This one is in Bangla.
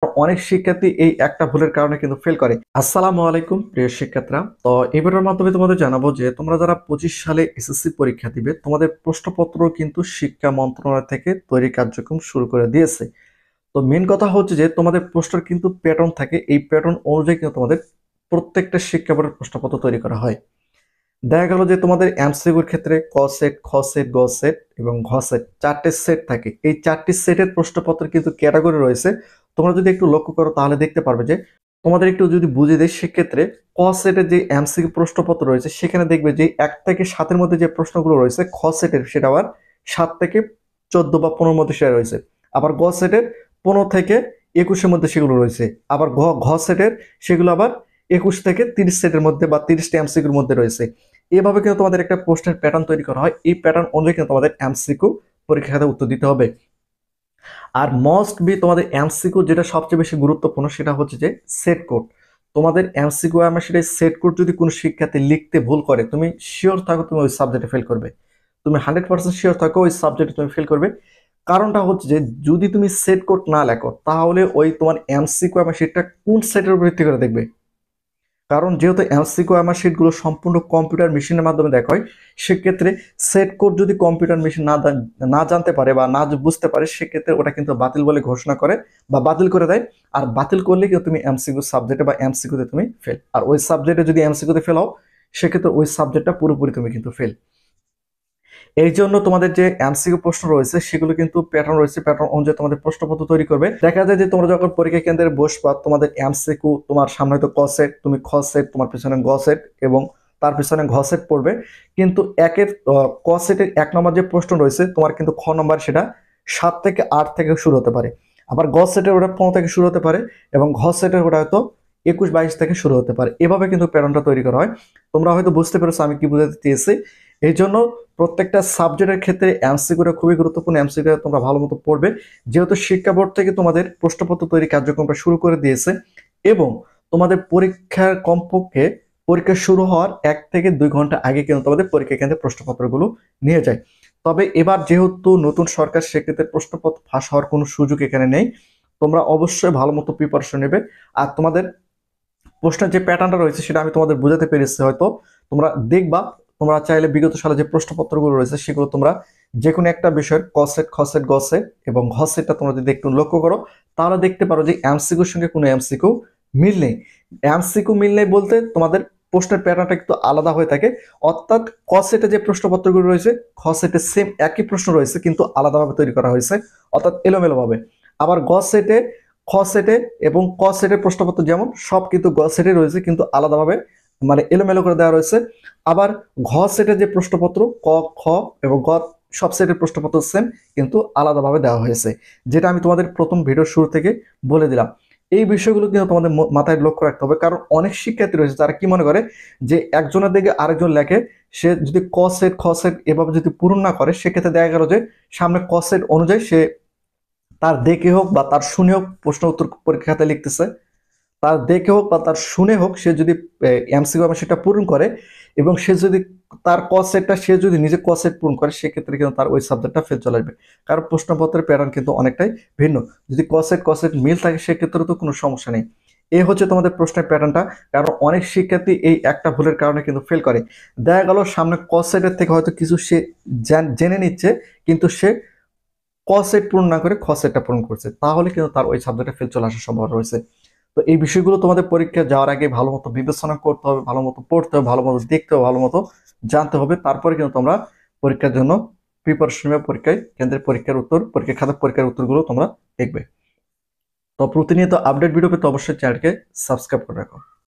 অনেক শিক্ষার্থী এই একটা ভুলের কারণে কিন্তু ফেল করে। আসসালামু আলাইকুম প্রিয় শিক্ষার্থীরা, তো এই ভিডিওর মাধ্যমে তোমাদের জানাবো যে তোমরা যারা 25 সালে এসএসসি পরীক্ষা দিবে তোমাদের প্রশ্নপত্র কিন্তু শিক্ষা মন্ত্রণালয় থেকে তৈরি কার্যক্রম শুরু করে দিয়েছে। তো মেন কথা হচ্ছে যে তোমাদের প্রশ্নের কিন্তু প্যাটার্ন থাকে, এই প্যাটার্ন অনুযায়ী কিন্তু তোমাদের প্রত্যেকটা শিক্ষা বোর্ডের প্রশ্নপত্র তৈরি করা হয়। দেখা গেল যে তোমাদের এমসিকিউর ক্ষেত্রে ক সেট, খ সেট, গ সেট এবং ঘ সেট, চারটে সেট থাকে। এই চারটি সেটের প্রশ্নপত্র কিন্তু ক্যাটাগরি রয়েছে। তোমরা যদি একটু লক্ষ্য করো তাহলে দেখতে পারবে যে তোমাদের একটু যদি বুঝে দেয় সেক্ষেত্রে ক সেটের যে এমসিকিউ প্রশ্নপত্র রয়েছে সেখানে দেখবে যে 1 থেকে 7-এর মধ্যে যে প্রশ্নগুলো রয়েছে খ সেটের সেটা আবার 7 থেকে 14 বা 15-এর মধ্যে সেটা রয়েছে। আবার গ সেটের 15 থেকে 21-এর মধ্যে সেগুলো রয়েছে। আবার ঘ সেটের সেগুলো আবার 21 থেকে 30 সেটের মধ্যে বা 30টা এমসিকিউর মধ্যে রয়েছে। এভাবে কিন্তু তোমাদের একটা প্রশ্নের প্যাটার্ন তৈরি করা হয়। এই প্যাটার্ন অনুযায়ী কিন্তু তোমাদের এমসিকিউ পরীক্ষা খাতে উত্তর দিতে হবে। আর মোস্ট বি তোমাদের এমসিকিউ যেটা সবচেয়ে বেশি গুরুত্বপূর্ণ সেটা হচ্ছে যে সেট কোড। তোমাদের এমসিকিউ আমার সেটা সেট কোড যদি কোনো শিক্ষার্থী লিখতে ভুল করে তুমি শিওর থাকো তুমি ওই সাবজেক্টে ফেল করবে। তুমি 100% শিওর থাকো ওই সাবজেক্টে তুমি ফেল করবে। কারণটা হচ্ছে যে যদি তুমি সেট কোড না লেখো তাহলে ওই তোমার এমসিকিউ আমার সেটা কোন সেটের উপর ভিত্তি করে দেখবে। কারণ যেহেতু এমসিকিউ আমার শিটগুলো সম্পূর্ণ কম্পিউটার মেশিনের মাধ্যমে দেখা হয়, সেক্ষেত্রে সেট কোড যদি কম্পিউটার মেশিন না জানতে পারে বা না বুঝতে পারে সেক্ষেত্রে ওটা কিন্তু বাতিল বলে ঘোষণা করে বা বাতিল করে দেয়। আর বাতিল করলে কিন্তু তুমি এমসিকিউ সাবজেক্টে বা এমসিকিউতে তুমি ফেল। আর ওই সাবজেক্টে যদি এমসিকিউতে ফেল হও সেক্ষেত্রে ওই সাবজেক্টটা পুরোপুরি তুমি কিন্তু ফেল। এই জন্য তোমাদের যে এমসিকিউ প্রশ্ন রয়েছে সেগুলো কিন্তু প্যাটার্ন রয়েছে, প্যাটার্ন অনুযায়ী তোমাদের প্রশ্নপত্র তৈরি করবে। দেখা যায় যে তোমরা যখন পরীক্ষা কেন্দ্রে বসবা তোমাদের এমসিকিউ তোমার সামনে হয়তো ক সেট, তুমি খ সেট, তোমার পিছনে গ সেট এবং তার পিছনে ঘ সেট পড়বে। কিন্তু ক সেটের 1 নম্বর যে প্রশ্ন রয়েছে তোমার কিন্তু খ নম্বর সেটা 7 থেকে 8 থেকে শুরু হতে পারে। আবার গ সেটের ওটা 15 থেকে শুরু হতে পারে এবং ঘ সেটের ওটা হয়তো 21-22 থেকে শুরু হতে পারে। এভাবে কিন্তু প্যাটার্নটা তৈরি করা হয়। তোমরা হয়তো বুঝতে পেরেছো আমি কি বোঝাতে চেয়েছি। এই জন্য প্রত্যেকটা সাবজেক্টের ক্ষেত্রে এমসিকিউটা খুবই গুরুত্বপূর্ণ। এমসিকিউ তোমরা ভালো মতো পড়বে, যেহেতু শিক্ষা বোর্ড থেকে তোমাদের প্রশ্নপত্র তৈরি কার্যক্রমটা শুরু করে দিয়েছে এবং তোমাদের পরীক্ষার কমপক্ষে পরীক্ষা শুরু হওয়ার 1 থেকে 2 ঘন্টা আগে কিন্তু তোমাদের পরীক্ষা কেন্দ্রে প্রশ্নপত্রগুলো নিয়ে যায়। তবে এবার যেহেতু নতুন সরকার সেক্ষেত্রে প্রশ্নপত্র ফাঁস হওয়ার কোনো সুযোগ এখানে নেই। তোমরা অবশ্যই ভালো মতো প্রিপারেশন নেবে। আর তোমাদের প্রশ্নের যে প্যাটার্নটা রয়েছে সেটা আমি তোমাদের বোঝাতে পেরেছি হয়তো। তোমরা দেখবা, তোমরা চাইলে বিগত সালে যে প্রশ্নপত্রগুলো রয়েছে সেগুলো তোমরা যে কোনো একটা বিষয়ের ক সেট, খ সেট, গ সেট এবং ঘ সেটটা তোমরা যদি একটু লক্ষ্য করো তাহলে দেখতে পারো যে এমসিকিউর সঙ্গে কোনো এমসিকিউ মিল নেই। এমসিকিউ মিল নেই বলতে তোমাদের প্রশ্নের প্যাটার্নটা একটু আলাদা হয়ে থাকে। অর্থাৎ ক সেটে যে প্রশ্নপত্রগুলো রয়েছে খ সেটে সেম একই প্রশ্ন রয়েছে কিন্তু আলাদাভাবে তৈরি করা হয়েছে, অর্থাৎ এলোমেলোভাবে। আবার গ সেটে, খ সেটে এবং ক সেটের প্রশ্নপত্র যেমন সব কিন্তু গ সেটে রয়েছে কিন্তু আলাদাভাবে মানে এলোমেলো করে দেওয়া রয়েছে। আবার ঘ সেটের যে প্রশ্নপত্র ক, খ এবং গ সব সেটের প্রশ্নপত্র সেম কিন্তু আলাদাভাবে দেওয়া হয়েছে, যেটা আমি তোমাদের প্রথম ভিডিওর শুরু থেকে বলে দিলাম। এই বিষয়গুলো কিন্তু তোমাদের মাথায় লক্ষ্য রাখতে হবে, কারণ অনেক শিক্ষার্থী রয়েছে যারা কি মনে করে যে একজনের দিকে আরেকজন লেখে, সে যদি ক সেট, খ সেট এভাবে যদি পূরণ না করে সেক্ষেত্রে দেখা গেল যে সামনে ক সেট অনুযায়ী সে তার দেখে হোক বা তার শুনে হোক প্রশ্ন উত্তর পরীক্ষা খাতায় লিখতেছে। তার দেখে হোক বা তার শুনে হোক সে যদি এমসিকিউ আমার সেটা পূরণ করে এবং সে যদি তার ক সেটটা সে যদি নিজে ক সেট পূরণ করে সেক্ষেত্রে কিন্তু তার ওই সাবজেক্টটা ফেল চলে আসবে। কারণ প্রশ্নপত্রের প্যাটার্ন কিন্তু অনেকটাই ভিন্ন। যদি ক সেট মিল থাকে সেক্ষেত্রে তো কোনো সমস্যা নেই। এই হচ্ছে তোমাদের প্রশ্নের প্যাটার্নটা। কারণ অনেক শিক্ষার্থী এই একটা ভুলের কারণে কিন্তু ফেল করে। দেখা গেল সামনে ক সেটের থেকে হয়তো কিছু সে জেনে নিচ্ছে কিন্তু সে ক সেট পূরণ না করে খ সেটটা পূরণ করছে, তাহলে কিন্তু তার ওই সাবজেক্টে ফেল চলে আসার সম্ভাবনা রয়েছে। তো এই বিষয়গুলো তোমাদের পরীক্ষা যাওয়ার আগে ভালো মতো বিবেচনা করতে হবে, ভালো মতো পড়তে হবে, ভালো মতো দেখতে হবে, ভালো মতো জানতে হবে। তারপরে কিন্তু তোমরা পরীক্ষার জন্য প্রিপারেশন নেবে, পরীক্ষায় কেন্দ্রের পরীক্ষার উত্তর, পরীক্ষা খাতার পরীক্ষার উত্তরগুলো তোমরা দেখবে। তো প্রতিনিয়ত আপডেট ভিডিও পেতে অবশ্যই চ্যানেলকে সাবস্ক্রাইব করে রাখো।